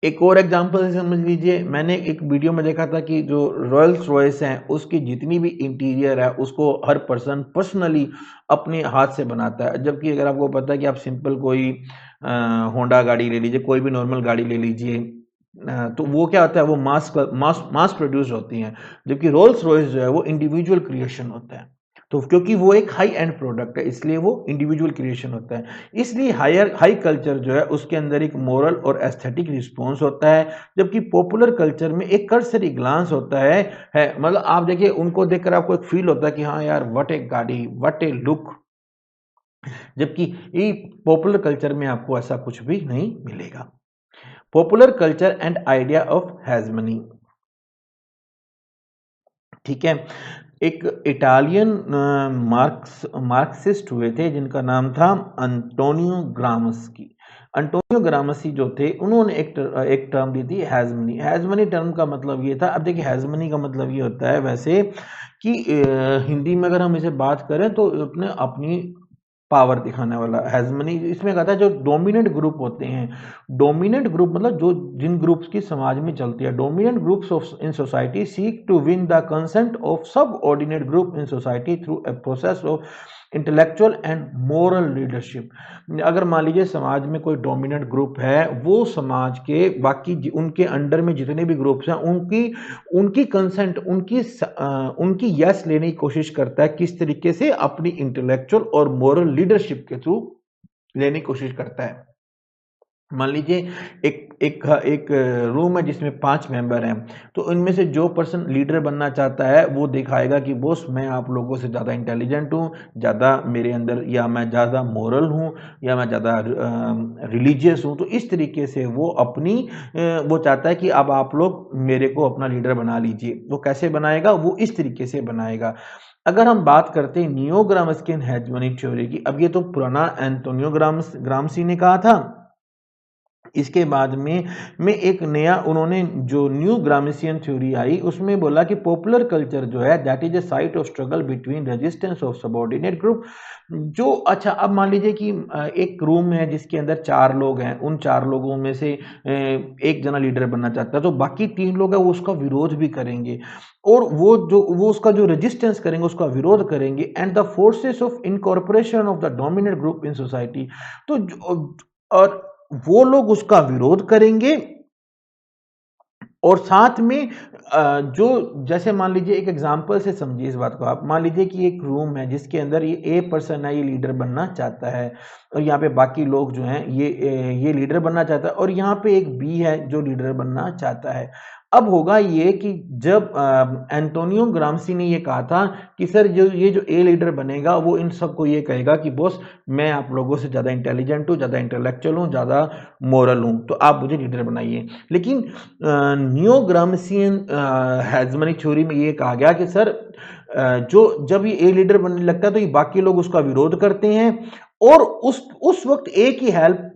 एक और एग्जांपल से समझ लीजिए, मैंने एक वीडियो में देखा था कि जो रॉयल्स रॉयस है उसकी जितनी भी इंटीरियर है उसको हर पर्सन पर्सनली अपने हाथ से बनाता है। जबकि अगर आपको पता है कि आप सिंपल कोई होंडा गाड़ी ले लीजिए, कोई भी नॉर्मल गाड़ी ले लीजिए, तो वो क्या होता है, वो मास प्रोड्यूस होती हैं। जबकि रोल्स रॉयस जो है वो इंडिविजुअल क्रिएशन होता है। तो क्योंकि वो एक हाई एंड प्रोडक्ट है इसलिए वो इंडिविजुअल क्रिएशन होता है। इसलिए हाई कल्चर जो है उसके अंदर एक मोरल और एस्थेटिक रिस्पॉन्स होता है, जबकि पॉपुलर कल्चर में एक कर्सरी ग्लांस होता है मतलब आप देखिए उनको देखकर आपको एक फील होता है कि हाँ यार, व्हाट ए गाड़ी, व्हाट ए लुक। जबकि ये पॉपुलर कल्चर में आपको ऐसा कुछ भी नहीं मिलेगा। Popular culture and idea of hegemony, ठीक है। एक इटालियन मार्क्सिस्ट हुए थे जिनका नाम था अंटोनियो ग्रामस्की। अंटोनियो ग्रामस्की जो थे उन्होंने एक टर्म दी थी हेजमनी। हेजमनी टर्म का मतलब ये था, अब देखिए हेजमनी का मतलब ये होता है वैसे कि हिंदी में अगर हम इसे बात करें तो अपने अपनी पावर दिखाने वाला हेजमनी। इसमें कहता है जो डोमिनेंट ग्रुप होते हैं, डोमिनेंट ग्रुप मतलब जो जिन ग्रुप्स की समाज में चलती है, dominant groups of in society seek to win the consent of subordinate group in society through a process of intellectual and moral leadership. अगर मान लीजिए समाज में कोई डोमिनेंट ग्रुप है, वो समाज के बाकी उनके अंडर में जितने भी ग्रुप्स हैं उनकी उनकी कंसेंट, उनकी यस लेने की कोशिश करता है। किस तरीके से? अपनी इंटेलेक्चुअल और मोरल लीडरशिप के थ्रू लेने की कोशिश करता है। मान लीजिए एक एक एक रूम है जिसमें 5 मेंबर हैं, तो इनमें से जो पर्सन लीडर बनना चाहता है वो दिखाएगा कि बॉस मैं आप लोगों से ज़्यादा इंटेलिजेंट हूँ, ज़्यादा मेरे अंदर, या मैं ज़्यादा मोरल हूँ, या मैं ज़्यादा रिलीजियस हूँ। तो इस तरीके से वो वो चाहता है कि अब आप लोग मेरे को अपना लीडर बना लीजिए। वो कैसे बनाएगा? वो इस तरीके से बनाएगा। अगर हम बात करते हैं नियो ग्राम्स्कियन हेजमनी थ्योरी की, अब ये तो पुराना एंटोनियो ग्राम्सी ने कहा था। इसके बाद में एक नया उन्होंने जो न्यू ग्राम्सियन थ्योरी आई उसमें बोला कि पॉपुलर कल्चर जो है that is a site of struggle between resistance of subordinate group. जो अच्छा, अब मान लीजिए कि एक रूम है जिसके अंदर 4 लोग हैं, उन 4 लोगों में से एक जना लीडर बनना चाहता है, तो बाकी 3 लोग हैं वो उसका विरोध भी करेंगे, और वो उसका जो रेजिस्टेंस करेंगे, उसका विरोध करेंगे। And the forces of incorporation of the dominant group in society, तो और वो लोग उसका विरोध करेंगे, और साथ में जो जैसे मान लीजिए एक एग्जांपल से समझिए इस बात को आप। मान लीजिए कि एक रूम है जिसके अंदर ये ए पर्सन है, ये लीडर बनना चाहता है, और यहाँ पे बाकी लोग जो हैं ये लीडर बनना चाहता है, और यहाँ पे एक बी है जो लीडर बनना चाहता है। अब होगा ये कि जब एंटोनियो ग्राम्सी ने ये कहा था कि सर जो ए लीडर बनेगा वो इन सबको ये कहेगा कि बॉस मैं आप लोगों से ज़्यादा इंटेलिजेंट हूँ, ज़्यादा इंटेलेक्चुअल हूँ, ज़्यादा मोरल हूँ, तो आप मुझे लीडर बनाइए। लेकिन न्यो ग्राम्सियन हेजमनी थ्योरी में ये कहा गया कि सर जो जब ये ए लीडर बनने लगता है तो ये बाकी लोग उसका विरोध करते हैं, और उस वक्त ए की हेल्प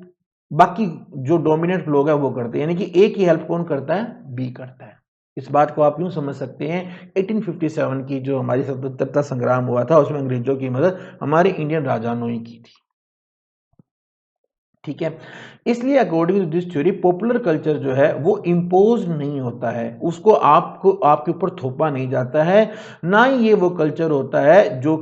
बाकी जो डोमिनेंट लोग हैं वो करते हैं, यानी कि ए की हेल्प कौन करता है? बी करता है। इस बात को आप यूं समझ सकते हैं 1857 की जो हमारी स्वतंत्रता संग्राम हुआ था उसमें अंग्रेजों की मदद हमारे इंडियन राजा ने ही की थी। ठीक है, इसलिए according to this theory popular culture जो है वो इम्पोज नहीं होता है, उसको आपको आपके ऊपर थोपा नहीं जाता है, ना ही ये वो कल्चर होता है जो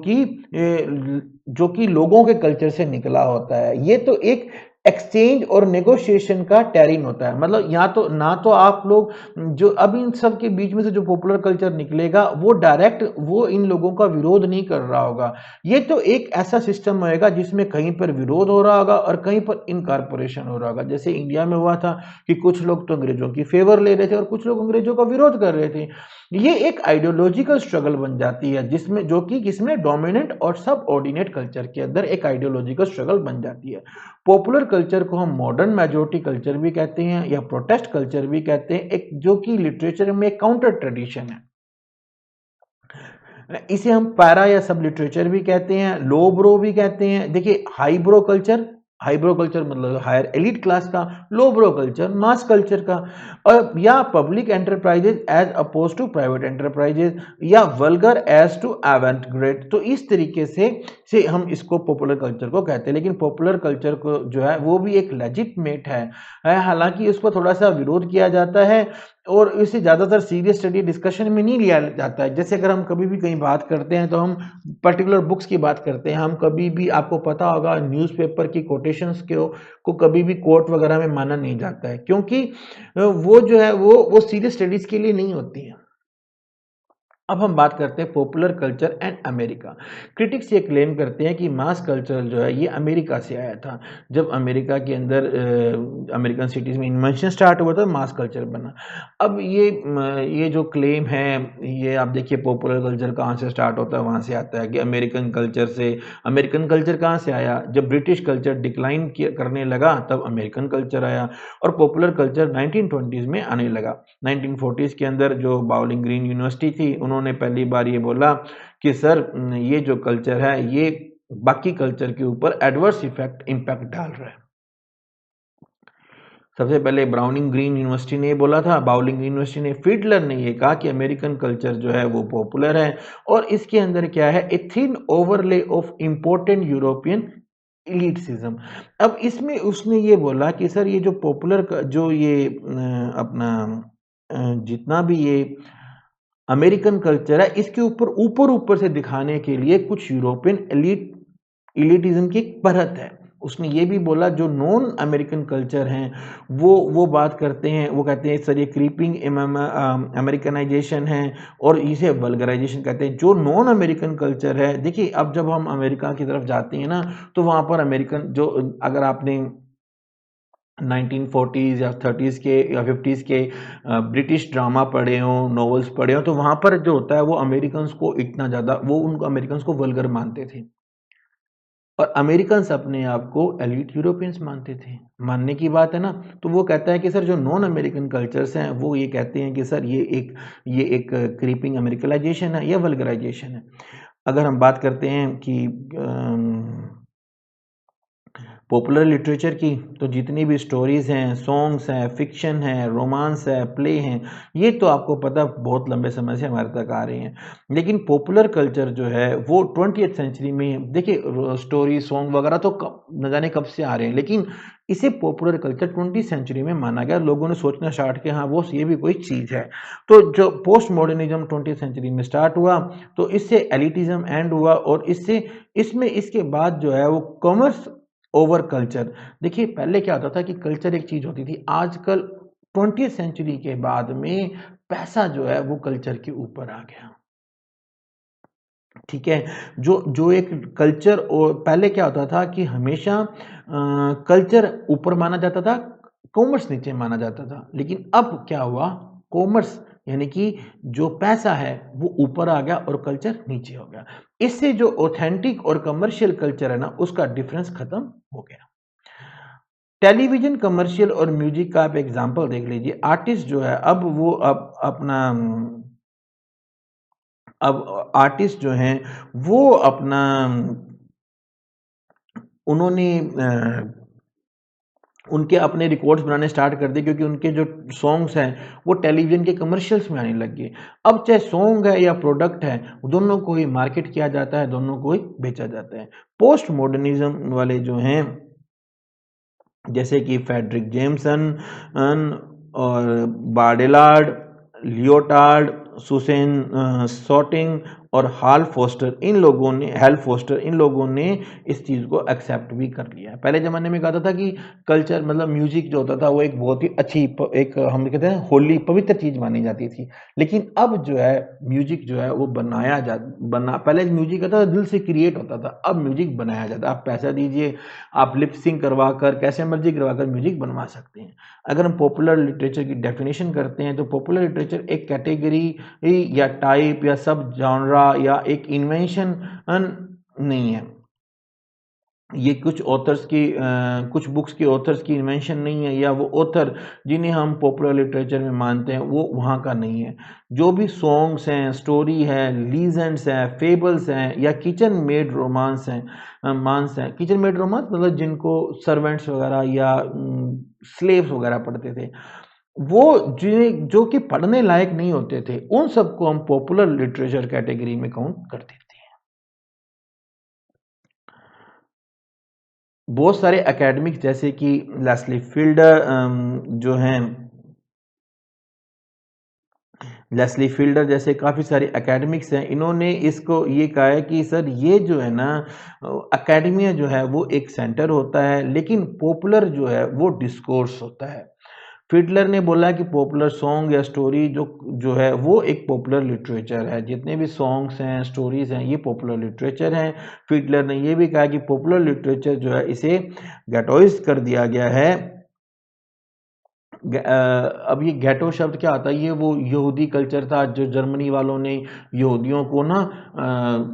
कि लोगों के कल्चर से निकला होता है। ये तो एक एक्सचेंज और नेगोशिएशन का टेरिन होता है। मतलब यहाँ तो ना तो आप लोग जो अब इन सब के बीच में से जो पॉपुलर कल्चर निकलेगा वो डायरेक्ट वो इन लोगों का विरोध नहीं कर रहा होगा, ये तो एक ऐसा सिस्टम होएगा जिसमें कहीं पर विरोध हो रहा होगा और कहीं पर इनकॉर्पोरेशन हो रहा होगा। जैसे इंडिया में हुआ था कि कुछ लोग तो अंग्रेजों की फेवर ले रहे थे और कुछ लोग अंग्रेजों का विरोध कर रहे थे। ये एक आइडियोलॉजिकल स्ट्रगल बन जाती है जिसमें जो कि किसमें डोमिनेंट और सब ऑर्डिनेट कल्चर के अंदर एक आइडियोलॉजिकल स्ट्रगल बन जाती है। पॉपुलर कल्चर को हम मॉडर्न मेजोरिटी कल्चर भी कहते हैं या प्रोटेस्ट कल्चर भी कहते हैं, एक जो कि लिटरेचर में काउंटर ट्रेडिशन है। इसे हम पैरा या सब लिटरेचर भी कहते हैं, लो ब्रो भी कहते हैं। देखिए हाई ब्रो कल्चर मतलब हायर एलिट क्लास का, lowbrow culture mass culture का, और या public enterprises as oppose to private enterprises, या vulgar as to avant garde. तो इस तरीके से हम इसको पॉपुलर कल्चर को कहते हैं। लेकिन पॉपुलर कल्चर को जो है वो भी एक लेजिटमेट है, हालांकि उसको थोड़ा सा विरोध किया जाता है और इसे ज़्यादातर सीरियस स्टडी डिस्कशन में नहीं लिया जाता है। जैसे अगर हम कभी भी कहीं बात करते हैं तो हम पर्टिकुलर बुक्स की बात करते हैं, हम कभी भी आपको पता होगा न्यूज़पेपर की कोटेशंस को कभी भी कोर्ट वगैरह में माना नहीं जाता है, क्योंकि वो जो है वो सीरियस स्टडीज के लिए नहीं होती है। अब हम बात करते हैं popular culture and America. Critics ये क्लेम करते हैं कि मास कल्चर जो है ये अमेरिका से आया था। जब अमेरिका के अंदर अमेरिकन सिटीज़ में इन्वेंशन स्टार्ट हुआ था मास कल्चर बना। अब ये जो क्लेम है, ये आप देखिए पॉपुलर कल्चर कहाँ से स्टार्ट होता है, वहाँ से आता है कि अमेरिकन कल्चर से। अमेरिकन कल्चर कहाँ से आया, जब ब्रिटिश कल्चर डिक्लाइन करने लगा तब अमेरिकन कल्चर आया और पॉपुलर कल्चर 1920s में आने लगा। 1940s के अंदर जो बाउलिंग ग्रीन यूनिवर्सिटी थी उन्होंने पहली बार ये बोला कि सर ये जो कल्चर है ये बाकी कल्चर के ऊपर एडवर्स इम्पैक्ट डाल रहा है। सबसे पहले ब्राउनिंग ग्रीन यूनिवर्सिटी ने बोला था, बाउलिंग ग्रीन यूनिवर्सिटी ने, फिडलर ने ये कहा कि अमेरिकन कल्चर जो है वो पॉपुलर है और इसके अंदर क्या है, a thin overlay of important European elitism. अब इसमें उसने ये बोला कि सर ये जो पॉपुलर जो ये अपना जितना भी ये अमेरिकन कल्चर है इसके ऊपर ऊपर से दिखाने के लिए कुछ यूरोपियन एलिटिज्म की एक परत है। उसने ये भी बोला जो नॉन अमेरिकन कल्चर हैं वो बात करते हैं, वो कहते हैं सर ये क्रीपिंग अमेरिकनाइजेशन है और इसे वल्गराइजेशन कहते हैं। जो नॉन अमेरिकन कल्चर है, देखिए अब जब हम अमेरिका की तरफ जाते हैं ना तो वहाँ पर अमेरिकन जो, अगर आपने 1940s या 30s के या 50s के ब्रिटिश ड्रामा पढ़े हो, नॉवेल्स पढ़े हो, तो वहाँ पर जो होता है वो अमेरिकन्स को इतना ज़्यादा वो उनको अमेरिकन्स को वल्गर मानते थे और अमेरिकन्स अपने आप को एलीट यूरोपियंस मानते थे। मानने की बात है ना। तो वो कहता है कि सर जो नॉन अमेरिकन कल्चर्स हैं वो ये कहते हैं कि सर ये एक क्रीपिंग अमेरिकलाइजेशन है या वल्गराइजेशन है। अगर हम बात करते हैं कि पॉपुलर लिटरेचर की, तो जितनी भी स्टोरीज़ हैं, सॉन्ग्स हैं, फिक्शन है, रोमांस है, प्ले हैं, ये तो आपको पता बहुत लंबे समय से हमारे तक आ रही हैं। लेकिन पॉपुलर कल्चर जो है वो 20th सेंचुरी में, देखिए स्टोरी सॉन्ग वगैरह तो न जाने कब से आ रहे हैं, लेकिन इसे पॉपुलर कल्चर 20th सेंचुरी में माना गया। लोगों ने सोचना स्टार्ट किया हाँ वो ये भी कोई चीज़ है। तो जो पोस्ट मॉडर्निज्म 20th सेंचुरी में स्टार्ट हुआ तो इससे एलिटिज्म एंड हुआ और इसके बाद जो है वो कॉमर्स ओवर कल्चर। देखिए पहले क्या होता था कि कल्चर एक चीज होती थी, आजकल 20th सेंचुरी के बाद में पैसा जो है वो कल्चर के ऊपर आ गया। ठीक है, जो जो एक कल्चर, और पहले क्या होता था कि हमेशा कल्चर ऊपर माना जाता था, कॉमर्स नीचे माना जाता था। लेकिन अब क्या हुआ, कॉमर्स यानी कि जो पैसा है वो ऊपर आ गया और कल्चर नीचे हो गया। इससे जो ऑथेंटिक और कमर्शियल कल्चर है ना उसका डिफरेंस खत्म हो गया। टेलीविजन कमर्शियल और म्यूजिक का आप एग्जांपल देख लीजिए। आर्टिस्ट जो है अब आर्टिस्ट जो हैं वो अपना उन्होंने उनके अपने रिकॉर्ड्स बनाने स्टार्ट कर दिए, क्योंकि उनके जो सॉन्ग्स हैं वो टेलीविज़न के कमर्शियल्स में आने लग गए। अब चाहे सॉन्ग है या प्रोडक्ट है, दोनों को ही मार्केट किया जाता है, दोनों को ही बेचा जाता है। पोस्ट मॉडर्निज़्म वाले जो हैं, जैसे कि फ्रेडरिक जेम्सन और बार्डेलार्ड, लियोटार्ड, सुसेन शॉर्टिंग और हेल फोस्टर, इन लोगों ने इस चीज़ को एक्सेप्ट भी कर लिया है। पहले ज़माने में कहता था कि कल्चर मतलब म्यूजिक जो होता था वो एक बहुत ही अच्छी एक हम कहते हैं होली पवित्र चीज़ मानी जाती थी। लेकिन अब जो है म्यूजिक जो है वो पहले म्यूजिक होता था दिल से क्रिएट होता था, अब म्यूजिक बनाया जाता है। आप पैसा दीजिए, आप लिप सिंक करवा कर कैसे मर्जी करवा कर म्यूजिक बनवा सकते हैं। अगर हम पॉपुलर लिटरेचर की डेफिनेशन करते हैं तो पॉपुलर लिटरेचर एक कैटेगरी या टाइप या सब जॉनरा या एक इन्वेंशन नहीं है। ये कुछ बुक्स के ऑथर्स की इन्वेंशन नहीं है, या वो ऑथर जिन्हें हम पॉपुलर लिटरेचर में मानते हैं वो वहाँ का नहीं है। जो भी सॉन्ग्स हैं, स्टोरी है, लीजेंड्स हैं, फेबल्स हैं या किचन मेड रोमांस हैं, किचन मेड रोमांस मतलब जिनको सर्वेंट्स वगैरह या स्लेव्स वगैरह पढ़ते थे, वो जो कि पढ़ने लायक नहीं होते थे, उन सबको हम पॉपुलर लिटरेचर कैटेगरी में काउंट कर देते हैं। बहुत सारे एकेडमिक्स जैसे कि लेस्ली फील्डर जो हैं, लेस्ली फील्डर जैसे काफ़ी सारे एकेडमिक्स हैं, इन्होंने इसको ये कहा है कि सर ये जो है ना एकेडमिया जो है वो एक सेंटर होता है, लेकिन पॉपुलर जो है वो डिस्कोर्स होता है। फिडलर ने बोला कि पॉपुलर सॉन्ग या स्टोरी जो है वो एक पॉपुलर लिटरेचर है, जितने भी सॉन्ग्स हैं, स्टोरीज हैं, ये पॉपुलर लिटरेचर हैं। फिडलर ने ये भी कहा कि पॉपुलर लिटरेचर जो है इसे गैटोइज कर दिया गया है। अब ये गैटो शब्द क्या आता है, ये वो यहूदी कल्चर था जो जर्मनी वालों ने यहूदियों को ना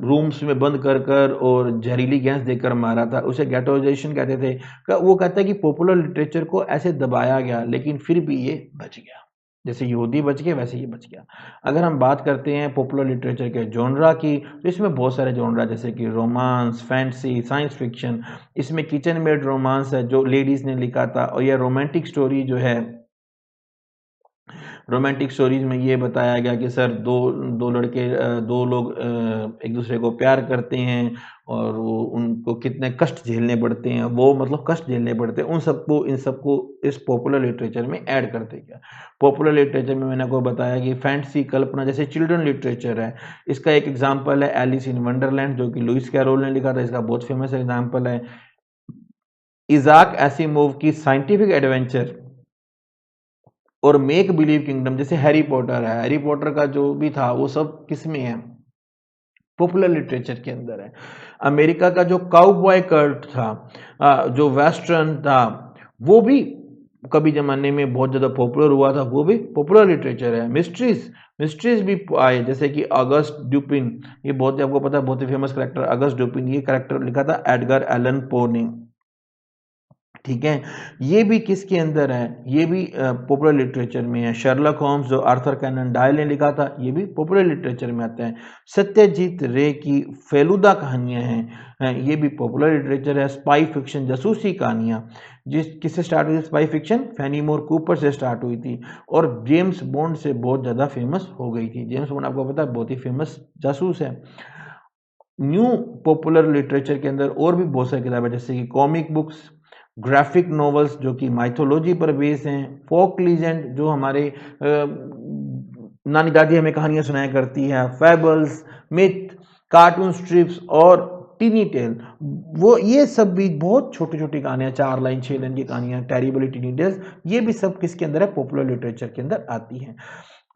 रूम्स में बंद कर कर और जहरीली गैस देकर मारा था, उसे गैटोइजेशन कहते थे। वो कहता है कि पॉपुलर लिटरेचर को ऐसे दबाया गया लेकिन फिर भी ये बच गया, जैसे यहूदी बच गए वैसे ये बच गया। अगर हम बात करते हैं पॉपुलर लिटरेचर के जॉनरा की, तो इसमें बहुत सारे जॉनरा जैसे कि रोमांस, फैंटेसी, साइंस फिक्शन, इसमें किचन मेड रोमांस है जो लेडीज ने लिखा था, और यह रोमांटिक स्टोरी जो है, रोमांटिक स्टोरीज में ये बताया गया कि सर दो लोग एक दूसरे को प्यार करते हैं और वो उनको कितने कष्ट झेलने पड़ते हैं, वो मतलब कष्ट झेलने पड़ते हैं, इन सबको इस पॉपुलर लिटरेचर में ऐड करते गया। पॉपुलर लिटरेचर में मैंने आपको बताया कि फैंटेसी, कल्पना जैसे चिल्ड्रन लिटरेचर है, इसका एक एग्जाम्पल है एलिस इन वंडरलैंड जो कि लुइस कैरोल ने लिखा था, इसका बहुत फेमस एग्जाम्पल है इजाक एसिमोव की साइंटिफिक एडवेंचर और मेक बिलीव किंगडम, जैसे हैरी पॉटर है, हैरी पॉटर का जो भी था वो सब किस में है, पॉपुलर लिटरेचर के अंदर है। अमेरिका का जो काउबॉय कल्ट था, जो वेस्टर्न था, वो भी कभी जमाने में बहुत ज्यादा पॉपुलर हुआ था, वो भी पॉपुलर लिटरेचर है। मिस्ट्रीज भी आए, जैसे कि अगस्ट ड्यूपिन, ये बहुत आपको पता है बहुत ही फेमस करेक्टर अगस्ट ड्यूपिन, ये करेक्टर लिखा था एडगर एलन पो ने, ठीक है। ये भी किसके अंदर है, ये भी पॉपुलर लिटरेचर में है। शर्लक होम्स जो आर्थर कैनन डायल ने लिखा था, ये भी पॉपुलर लिटरेचर में आता है। सत्यजीत रे की फेलुदा कहानियां हैं, ये भी पॉपुलर लिटरेचर है। स्पाई फिक्शन, जासूसी कहानियां, किससे स्टार्ट हुई स्पाई फिक्शन, फेनीमोर कूपर से स्टार्ट हुई थी और जेम्स बॉन्ड से बहुत ज़्यादा फेमस हो गई थी। जेम्स बॉन्ड आपको पता है बहुत ही फेमस जासूस है। न्यू पॉपुलर लिटरेचर के अंदर और भी बहुत सारी किताबें जैसे कि कॉमिक बुक्स, ग्राफिक नॉवेल्स जो कि माइथोलॉजी पर बेस हैं, फोक लीजेंड जो हमारे नानी दादी हमें कहानियां सुनाया करती है, फैबल्स, मिथ, कार्टून स्ट्रिप्स और टीनी टेल, वो ये सब भी बहुत छोटी छोटी कहानियां, 4 लाइन 6 लाइन की कहानियां, टेरिबली टीनी टेल्स, ये भी सब किसके अंदर है, पॉपुलर लिटरेचर के अंदर आती हैं।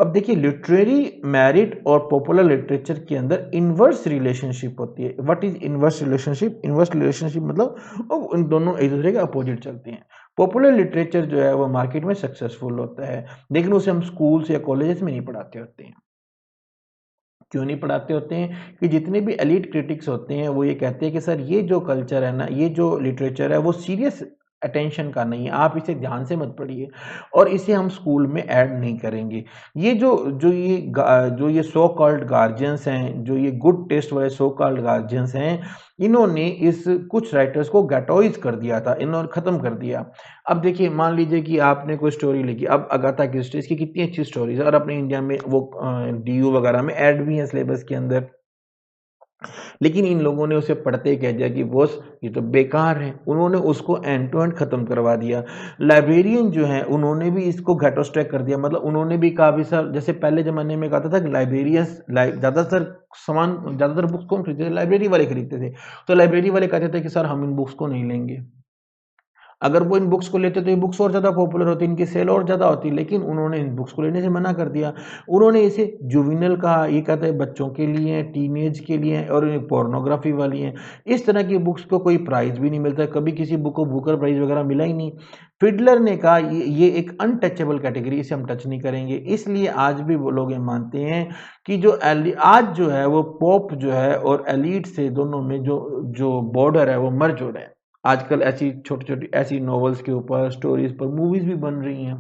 अब देखिए लिटरेरी मेरिट और पॉपुलर लिटरेचर के अंदर इनवर्स रिलेशनशिप होती है। What is inverse relationship, inverse relationship मतलब इन दोनों एक दूसरे के अपोजिट चलते हैं। पॉपुलर लिटरेचर जो है वो मार्केट में सक्सेसफुल होता है, लेकिन उसे हम स्कूल्स या कॉलेजेस में नहीं पढ़ाते होते हैं। क्यों नहीं पढ़ाते होते हैं कि जितने भी एलिट क्रिटिक्स होते हैं वो ये कहते हैं कि सर ये जो कल्चर है ना, ये जो लिटरेचर है वो सीरियस अटेंशन का नहीं है, आप इसे ध्यान से मत पढ़िए और इसे हम स्कूल में ऐड नहीं करेंगे। ये जो ये सो कॉल्ड गार्जियंस हैं, जो ये गुड टेस्ट वाले सो कॉल्ड गार्जियंस हैं, इन्होंने इस कुछ राइटर्स को गैटोइज कर दिया था, इन्होंने खत्म कर दिया। अब देखिए, मान लीजिए कि आपने कोई स्टोरी लिखी, अब अगाथा क्रिस्टी, इसकी कितनी अच्छी स्टोरीज है और अपने इंडिया में वो डीयू वगैरह में ऐड भी है सिलेबस के अंदर, लेकिन इन लोगों ने उसे पढ़ते ही कह दिया कि बॉस ये तो बेकार है, उन्होंने उसको एंड टू एंड खत्म करवा दिया। लाइब्रेरियन जो है उन्होंने भी इसको घटोस्टेक कर दिया, मतलब उन्होंने भी काफी सर, जैसे पहले जमाने में कहता था कि लाइब्रेरियंस ज्यादातर बुक्स कौन खरीदते थे? लाइब्रेरी वाले खरीदते थे। तो लाइब्रेरी वाले कहते थे कि सर हम इन बुक्स को नहीं लेंगे। अगर वो इन बुक्स को लेते तो ये बुक्स और ज़्यादा पॉपुलर होती, इनकी सेल और ज़्यादा होती, लेकिन उन्होंने इन बुक्स को लेने से मना कर दिया। उन्होंने इसे जुवेनिल कहा, ये कहते हैं बच्चों के लिए हैं, टीनेज के लिए हैं और ये पोर्नोग्राफी वाली हैं। इस तरह की बुक्स को कोई प्राइज़ भी नहीं मिलता, कभी किसी बुक को बुकर प्राइज़ वगैरह मिला ही नहीं। फिडलर ने कहा ये एक अनटचेबल कैटेगरी, इसे हम टच नहीं करेंगे। इसलिए आज भी वो लोग ये मानते हैं कि आज जो है वो पॉप जो है और एलीट से दोनों में जो जो बॉर्डर है वो मर्ज हो रहा है। आजकल ऐसी छोटी-छोटी ऐसी नॉवेल्स के ऊपर, स्टोरीज पर मूवीज भी बन रही हैं।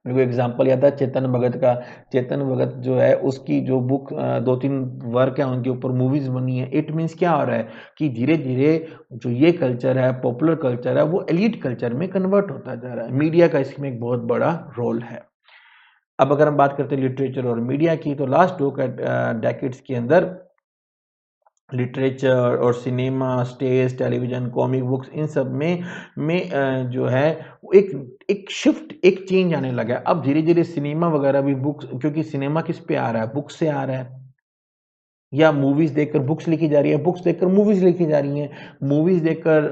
मेरे को एग्जांपल याद है चेतन भगत का। चेतन भगत जो है उसकी जो बुक 2-3 वर्क है उनके ऊपर मूवीज बनी है। इट मीन्स क्या हो रहा है कि धीरे-धीरे जो ये कल्चर है, पॉपुलर कल्चर है, वो एलीट कल्चर में कन्वर्ट होता जा रहा है। मीडिया का इसमें एक बहुत बड़ा रोल है। अब अगर हम बात करते हैं लिटरेचर और मीडिया की, तो लास्ट 2 डेकेड्स के अंदर लिटरेचर और cinema, stage, television, comic books, इन सब में जो है एक एक शिफ्ट, एक चेंज आने लगा है। अब धीरे-धीरे सिनेमा वगैरह भी बुक्स, क्योंकि सिनेमा किस पे आ रहा है? बुक्स से आ रहा है, या मूवीज़ देखकर बुक्स लिखी जा रही है, बुक्स देखकर मूवीज़ लिखी जा रही हैं, मूवीज़ देखकर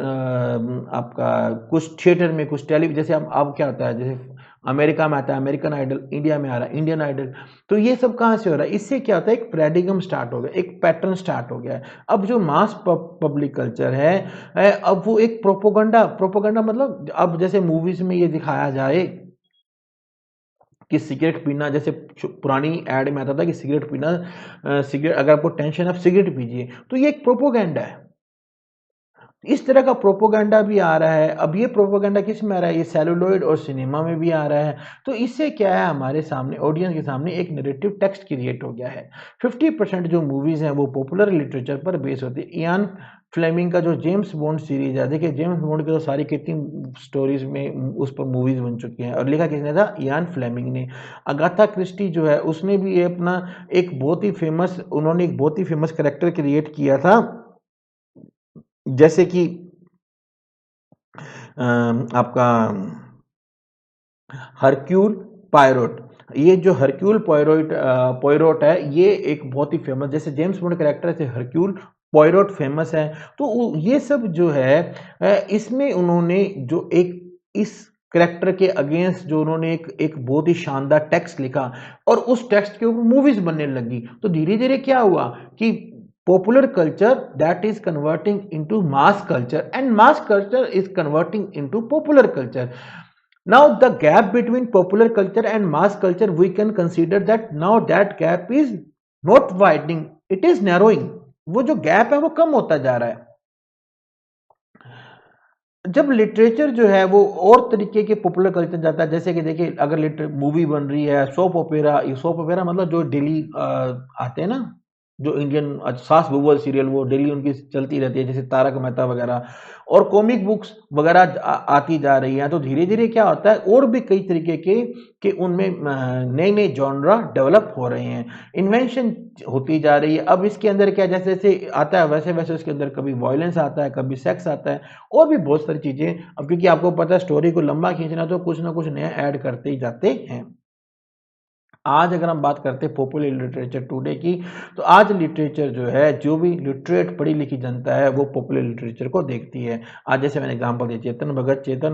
आपका कुछ थिएटर में, कुछ जैसे अब क्या होता है, जैसे अमेरिका में आता है अमेरिकन आइडल, इंडिया में आ रहा है इंडियन आइडल। तो ये सब कहाँ से हो रहा है? इससे क्या होता है, एक पैराडिगम स्टार्ट हो गया, एक पैटर्न स्टार्ट हो गया है। अब जो मास पब्लिक कल्चर है, अब वो एक प्रोपोगंडा प्रोपोगंडा मतलब अब जैसे मूवीज़ में ये दिखाया जाए कि सिगरेट पीना, जैसे पुरानी ऐड में आता था कि सिगरेट पीना, सिगरेट अगर आपको टेंशन है आप सिगरेट पीजिए, तो ये एक प्रोपोगंडा है। इस तरह का प्रोपोगंडा भी आ रहा है। अब ये प्रोपोगंडा किस में आ रहा है? ये सेलुलॉइड और सिनेमा में भी आ रहा है। तो इससे क्या है, हमारे सामने, ऑडियंस के सामने एक नैरेटिव टेक्स्ट क्रिएट हो गया है। 50% जो मूवीज़ हैं वो पॉपुलर लिटरेचर पर बेस होती है। इयान फ्लेमिंग का जो जेम्स बॉन्ड सीरीज़ है, देखिए जेम्स बॉन्ड की तो सारी कितनी स्टोरीज़ में उस पर मूवीज़ बन चुकी हैं, और लिखा किसने था? इयान फ्लेमिंग ने। अगाथा क्रिस्टी जो है उसने भी ये अपना एक बहुत ही फेमस, उन्होंने एक बहुत ही फेमस कैरेक्टर क्रिएट किया था, जैसे कि आपका हरक्यूल पायरोट। ये जो हरक्यूल पॉयरोट है, ये एक बहुत ही फेमस, जैसे जेम्स बॉन्ड कैरेक्टर से हरक्यूल पॉयरोट फेमस है। तो ये सब जो है इसमें उन्होंने जो एक इस कैरेक्टर के अगेंस्ट जो उन्होंने एक बहुत ही शानदार टेक्स्ट लिखा और उस टेक्स्ट के ऊपर मूवीज बनने लगी। तो धीरे धीरे क्या हुआ कि popular culture that is converting into mass culture and mass culture is converting into popular culture. Now the gap between popular culture and mass culture, we can consider that now that gap is not widening, it is narrowing. वो जो gap है वो कम होता जा रहा है। जब literature जो है वो और तरीके के पॉपुलर कल्चर जाता है, जैसे कि देखिए अगर लिटर मूवी बन रही है, सोप ओपेरा, ये सोप ओपेरा मतलब जो डेली आते हैं ना, जो इंडियन सास बहु सीरियल, वो डेली उनकी चलती रहती है, जैसे तारक मेहता वगैरह, और कॉमिक बुक्स वगैरह आती जा रही हैं। तो धीरे धीरे क्या होता है, और भी कई तरीके के उनमें नए नए जॉनरा डेवलप हो रहे हैं, इन्वेंशन होती जा रही है। अब इसके अंदर क्या, जैसे जैसे आता है वैसे वैसे उसके अंदर कभी वायलेंस आता है, कभी सेक्स आता है, और भी बहुत सारी चीजें। अब क्योंकि आपको पता है स्टोरी को लंबा खींचना, तो कुछ ना कुछ नया ऐड करते ही जाते हैं। आज अगर हम बात करते हैं पॉपुलर लिटरेचर टुडे की, तो आज लिटरेचर जो है, जो भी लिटरेट पढ़ी लिखी जनता है वो पॉपुलर लिटरेचर को देखती है। आज जैसे मैंने एग्जांपल दिया चेतन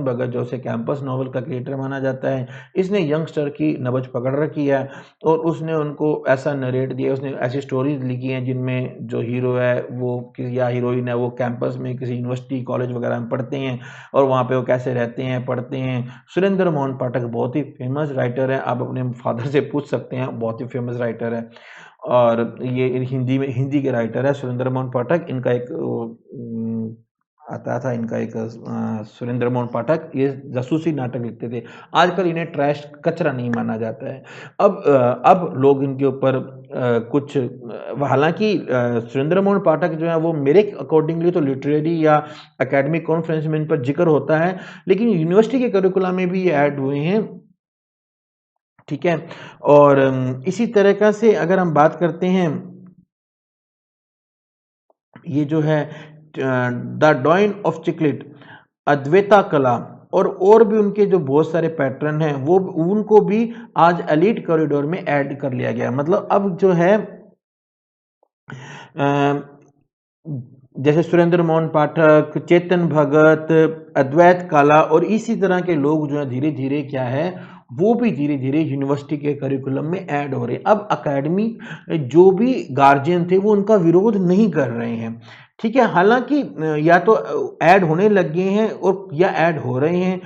भगत जो उसे कैंपस नॉवल का क्रिएटर माना जाता है, इसने यंगस्टर की नब्ज पकड़ रखी है और उसने उनको ऐसा नरेट दिया, उसने ऐसी स्टोरीज लिखी हैं जिनमें जो हीरो है वो या हीरोइन है वो कैंपस में किसी यूनिवर्सिटी कॉलेज वगैरह में पढ़ते हैं और वहाँ पे वो कैसे रहते हैं, पढ़ते हैं। सुरेंद्र मोहन पाठक बहुत ही फेमस राइटर है, आप अपने फादर से पूछ सकते हैं, बहुत ही फेमस राइटर है, और ये हिंदी के राइटर है सुरेंद्र मोहन पाठक। इनका एक आता था इनका एक सुरेंद्र मोहन पाठक, ये जासूसी नाटक लिखते थे। आजकल इन्हें ट्रैश कचरा नहीं माना जाता है। अब लोग इनके ऊपर कुछ हालांकि सुरेंद्र मोहन पाठक जो है वो मेरे अकॉर्डिंगली तो लिटरेरी या एकेडमिक कॉन्फ्रेंस में इन पर जिक्र होता है, लेकिन यूनिवर्सिटी के करिकुलम में भी ये ऐड हुए हैं। ठीक है, और इसी तरीका से अगर हम बात करते हैं, ये जो है द डॉइन ऑफ चिकलिट, अद्वैता कला और भी उनके जो बहुत सारे पैटर्न हैं वो उनको भी आज एलीट कॉरिडोर में ऐड कर लिया गया। मतलब अब जो है जैसे सुरेंद्र मोहन पाठक, चेतन भगत, अद्वैत काला और इसी तरह के लोग जो है धीरे धीरे क्या है वो भी धीरे धीरे यूनिवर्सिटी के करिकुलम में ऐड हो रहे हैं। अब अकेडमी जो भी गार्जियन थे वो उनका विरोध नहीं कर रहे हैं। ठीक है, हालांकि या तो ऐड होने लग गए हैं और या ऐड हो रहे हैं।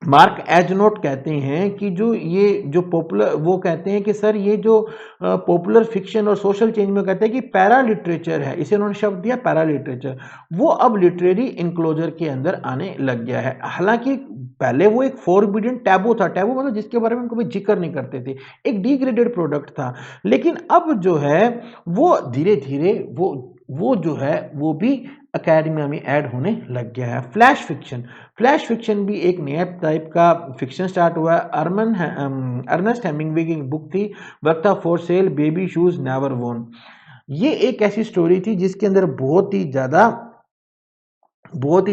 मार्क एजनोट कहते हैं कि जो ये जो पॉपुलर, वो कहते हैं कि सर ये जो पॉपुलर फिक्शन और सोशल चेंज में कहते हैं कि पैरा लिटरेचर है, इसे उन्होंने शब्द दिया पैरा लिटरेचर, वो अब लिटरेरी इंक्लोजर के अंदर आने लग गया है। हालांकि पहले वो एक फॉरबिडन टैबू था, टैबू मतलब जिसके बारे में कभी जिक्र नहीं करते थे, एक डिग्रेडेड प्रोडक्ट था। लेकिन अब जो है वो धीरे धीरे वो जो है वो भी अकेडमी में ऐड होने लग गया है। फ्लैश फिक्शन भी एक नया टाइप का फिक्शन स्टार्ट हुआ है। अर्नेस्ट हेमिंगवे की बुक थी वर्ता for sale, baby shoes never worn. ये एक ऐसी स्टोरी थी जिसके अंदर बहुत ही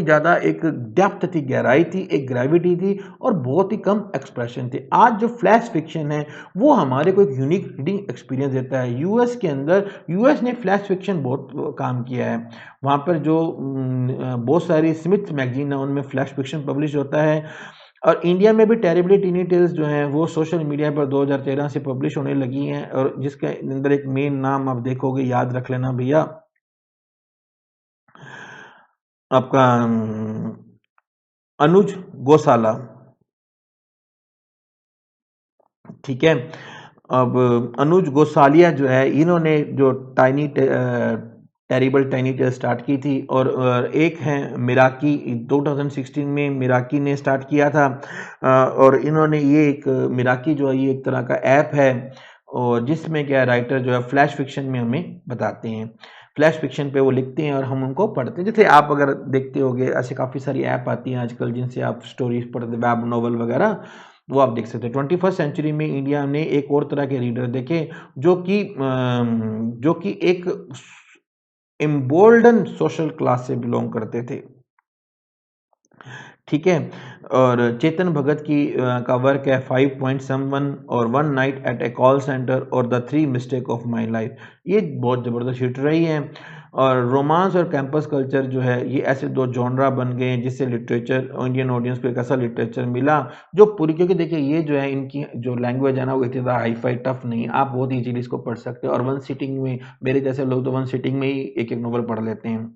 ज़्यादा एक डेप्थ थी, गहराई थी, एक ग्रेविटी थी और बहुत ही कम एक्सप्रेशन थे। आज जो फ्लैश फिक्शन है वो हमारे को एक यूनिक रीडिंग एक्सपीरियंस देता है। यूएस ने फ्लैश फिक्शन बहुत काम किया है। वहाँ पर जो बहुत सारी स्मिथ मैगजीन है उनमें फ्लैश फिक्शन पब्लिश होता है। और इंडिया में भी टेरिबली टीनी टेल्स जो हैं वो सोशल मीडिया पर 2013 से पब्लिश होने लगी हैं, और जिसके अंदर एक मेन नाम आप देखोगे, याद रख लेना भैया, आपका अनुज गोसाला। ठीक है, अब अनुज गोसालिया जो है इन्होंने जो टेरिबल टाइनी टेल स्टार्ट की थी, और एक है मिराकी, 2016 में मिराकी ने स्टार्ट किया था। और इन्होंने ये एक मिराकी जो है ये एक तरह का ऐप है, और जिसमें क्या राइटर जो है फ्लैश फिक्शन में हमें बताते हैं, फ्लैश फिक्शन पे वो लिखते हैं और हम उनको पढ़ते हैं। जैसे आप अगर देखते होंगे ऐसे काफ़ी सारी ऐप आती हैं आजकल जिनसे आप स्टोरीज पढ़ते, वेब नॉवल वगैरह, वो आप देख सकते हैं। 21st सेंचुरी में इंडिया ने एक और तरह के रीडर देखे जो कि एक एम्बोल्डन सोशल क्लास से बिलोंग करते थे। ठीक है, और चेतन भगत की का वर्क है 5.7 और वन नाइट एट ए कॉल सेंटर और the 3 mistake of my life, ये बहुत ज़बरदस्त हिट रही है। और रोमांस और कैंपस कल्चर जो है ये ऐसे दो जॉनरा बन गए हैं जिससे लिटरेचर, इंडियन ऑडियंस को एक ऐसा लिटरेचर मिला जो पूरी, क्योंकि देखिए ये जो है इनकी जो लैंग्वेज है ना वो इतनी ज़्यादा हाई फाई टफ नहीं, आप बहुत ईजीली इसको पढ़ सकते हो, और वन सिटिंग में, मेरे जैसे लोग तो वन सिटिंग में ही एक एक नोवेल पढ़ लेते हैं।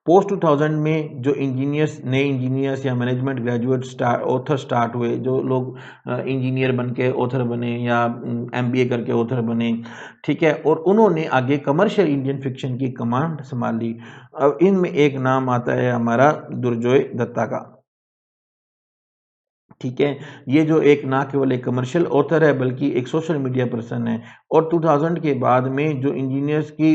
पोस्ट 2000 में जो नए इंजीनियर्स या मैनेजमेंट ग्रेजुएट ऑथर स्टार्ट हुए, जो लोग इंजीनियर बन के ऑथर बने या एमबीए करके ऑथर बने, ठीक है, और उन्होंने आगे कमर्शियल इंडियन फिक्शन की कमांड संभाली। अब इनमें एक नाम आता है हमारा दुर्जोय दत्ता का। ठीक है, ये जो एक ना केवल एक कमर्शियल ऑथर है बल्कि एक सोशल मीडिया पर्सन है, और 2000 के बाद में जो इंजीनियर्स की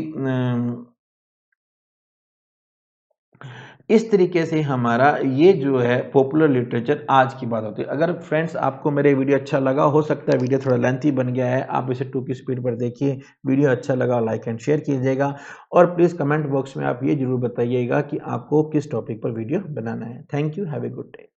इस तरीके से हमारा ये जो है पॉपुलर लिटरेचर आज की बात होती है। अगर फ्रेंड्स आपको मेरे वीडियो अच्छा लगा, हो सकता है वीडियो थोड़ा लेंथी बन गया है, आप इसे 2 की स्पीड पर देखिए। वीडियो अच्छा लगा लाइक एंड शेयर कीजिएगा, और प्लीज़ कमेंट बॉक्स में आप ये ज़रूर बताइएगा कि आपको किस टॉपिक पर वीडियो बनाना है। Thank you, have a good day.